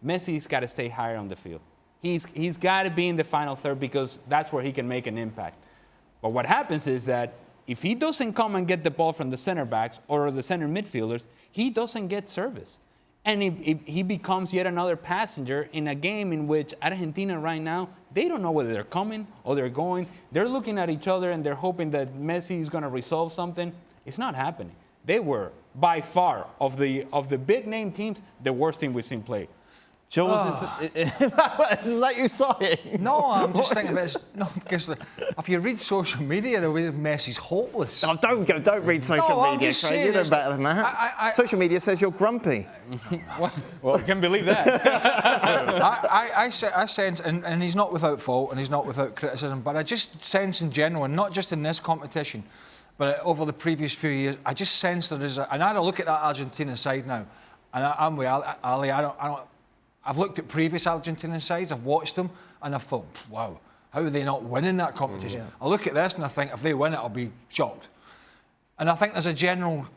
Messi's got to stay higher on the field. He's got to be in the final third because that's where he can make an impact. But what happens is that if he doesn't come and get the ball from the center backs or the center midfielders, he doesn't get service. And he becomes yet another passenger in a game in which Argentina right now, they don't know whether they're coming or they're going. They're looking at each other and they're hoping that Messi is going to resolve something. It's not happening. They were, by far, of the big-name teams, the worst team we've seen play. Jules, is that you sighing? No, I'm just thinking about it. No, because if you read social media, the way Messi's hopeless. Oh, don't read social media, Craig. You know better than that. Social media says you're grumpy. Well, I can believe that. I sense, and he's not without fault, and he's not without criticism, but I just sense in general, and not just in this competition, but over the previous few years, I just sense there is and I had a look at that Argentina side now, and I'm with Ali. I've looked at previous Argentinian sides, I've watched them, and I've thought, wow, how are they not winning that competition? Yeah. I look at this and I think, if they win it, I'll be shocked. And I think there's a general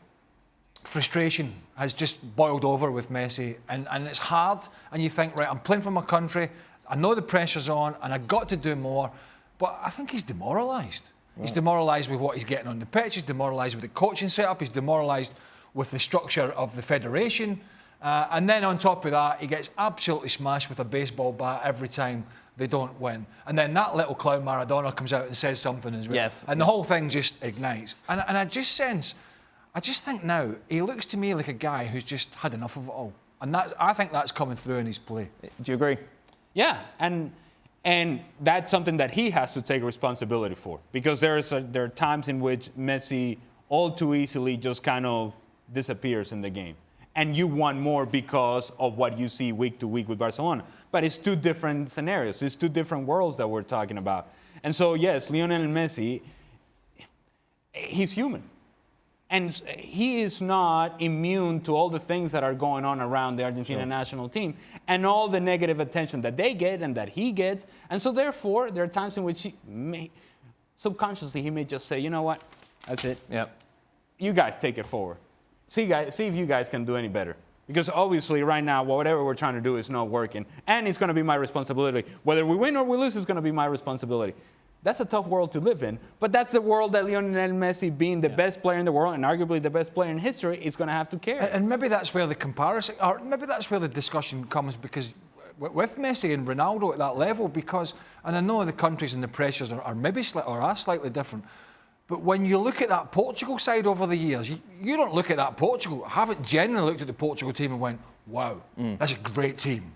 frustration has just boiled over with Messi, and it's hard, and you think, right, I'm playing for my country, I know the pressure's on, and I've got to do more, but I think he's demoralised. Yeah. He's demoralised with what he's getting on the pitch, he's demoralised with the coaching setup, he's demoralised with the structure of the federation. And then on top of that, he gets absolutely smashed with a baseball bat every time they don't win. And then that little clown Maradona comes out and says something as well. Yes. And the whole thing just ignites. And I just think now, he looks to me like a guy who's just had enough of it all. And I think that's coming through in his play. Do you agree? Yeah, and that's something that he has to take responsibility for. Because there are times in which Messi all too easily just kind of disappears in the game. And you want more because of what you see week to week with Barcelona. But it's two different scenarios. It's two different worlds that we're talking about. And so, yes, Lionel Messi, he's human. And he is not immune to all the things that are going on around the Argentina national team and all the negative attention that they get and that he gets. And so, therefore, there are times in which subconsciously he may just say, you know what, that's it. Yep. You guys take it forward. See if you guys can do any better. Because obviously right now, whatever we're trying to do is not working. And it's going to be my responsibility. Whether we win or we lose, it's going to be my responsibility. That's a tough world to live in. But that's the world that Lionel Messi, being the best player in the world and arguably the best player in history, is going to have to carry. And maybe that's where the comparison, or maybe that's where the discussion comes, because with Messi and Ronaldo at that level, because, and I know the countries and the pressures are maybe slightly different, but when you look at that Portugal side over the years, you don't look at that Portugal. I haven't generally looked at the Portugal team and went, wow, that's a great team.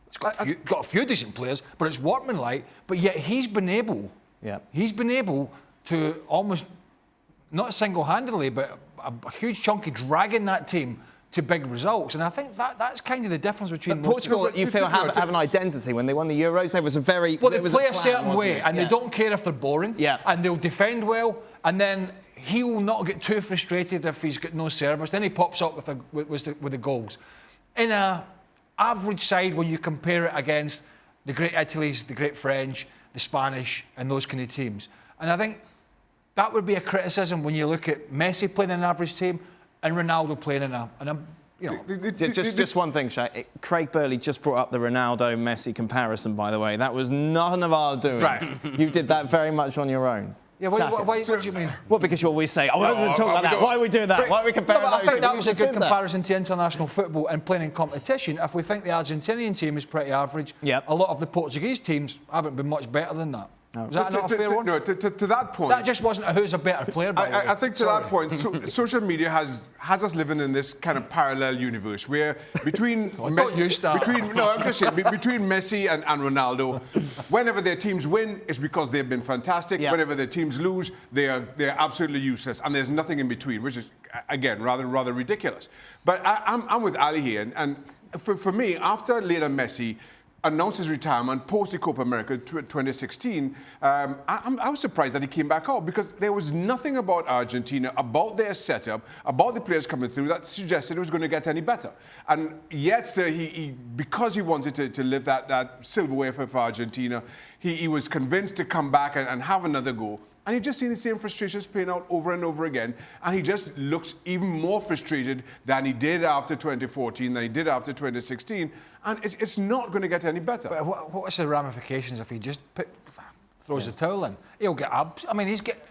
It's got a few decent players, but it's workmanlike. But yet he's been able to almost, not single-handedly, but a huge chunk of dragging that team to big results. And I think that's kind of the difference between Portugal, you feel, have an identity. When they won the Euros, there was a very... Well, they play a certain way, and they don't care if they're boring, and they'll defend well, and then he will not get too frustrated if he's got no service. Then he pops up with the goals. In an average side, when you compare it against the great Italys, the great French, the Spanish, and those kind of teams. And I think that would be a criticism when you look at Messi playing in an average team and Ronaldo playing in Just one thing, Shaq. Craig Burley just brought up the Ronaldo-Messi comparison, by the way. That was none of our doing. Right. You did that very much on your own. Yeah, what do you mean? Well, because you always say, we're not going to talk about that. Why are we doing that? Why are we comparing those? I think that was a good comparison to international football and playing in competition. If we think the Argentinian team is pretty average, a lot of the Portuguese teams haven't been much better than that. No. Is that not a fair one? No, to that point... That just wasn't who's a better player, by the way. I think to that point, social media has us living in this kind of parallel universe where between Messi... No, I'm just saying, between Messi and Ronaldo, whenever their teams win, it's because they've been fantastic. Yeah. Whenever their teams lose, they're absolutely useless. And there's nothing in between, which is, again, rather ridiculous. But I'm with Ali here. And for me, after Lionel Messi announced his retirement post the Copa America 2016, I was surprised that he came back out because there was nothing about Argentina, about their setup, about the players coming through that suggested it was going to get any better. And yet, because he wanted to live that silverware for Argentina, he was convinced to come back and have another go. And you're just seeing the same frustrations playing out over and over again. And he just looks even more frustrated than he did after 2014, than he did after 2016. And it's not going to get any better. But what's the ramifications if he just throws the towel in? He'll get abs. I mean, he'll get.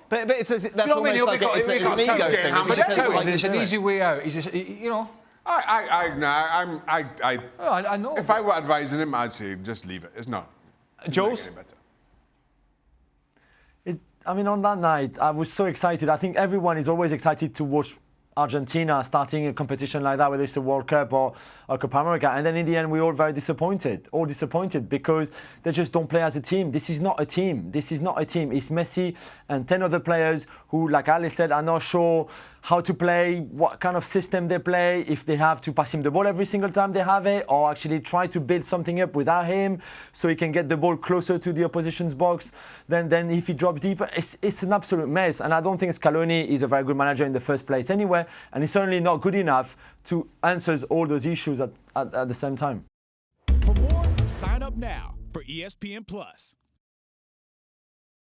But it's that's you know almost like it's an ego thing. There's an easy way out. He's just, you know. I know. If I were advising him, I'd say just leave it. It's not. Jules? I mean, on that night, I was so excited. I think everyone is always excited to watch Argentina starting a competition like that, whether it's the World Cup or Copa America. And then in the end, we're all very disappointed, because they just don't play as a team. This is not a team. It's Messi and 10 other players who, like Ali said, are not sure how to play, what kind of system they play, if they have to pass him the ball every single time they have it, or actually try to build something up without him so he can get the ball closer to the opposition's box. Then if he drops deeper, it's an absolute mess. And I don't think Scaloni is a very good manager in the first place anyway, and he's certainly not good enough to answer all those issues at the same time. For more, sign up now for ESPN Plus.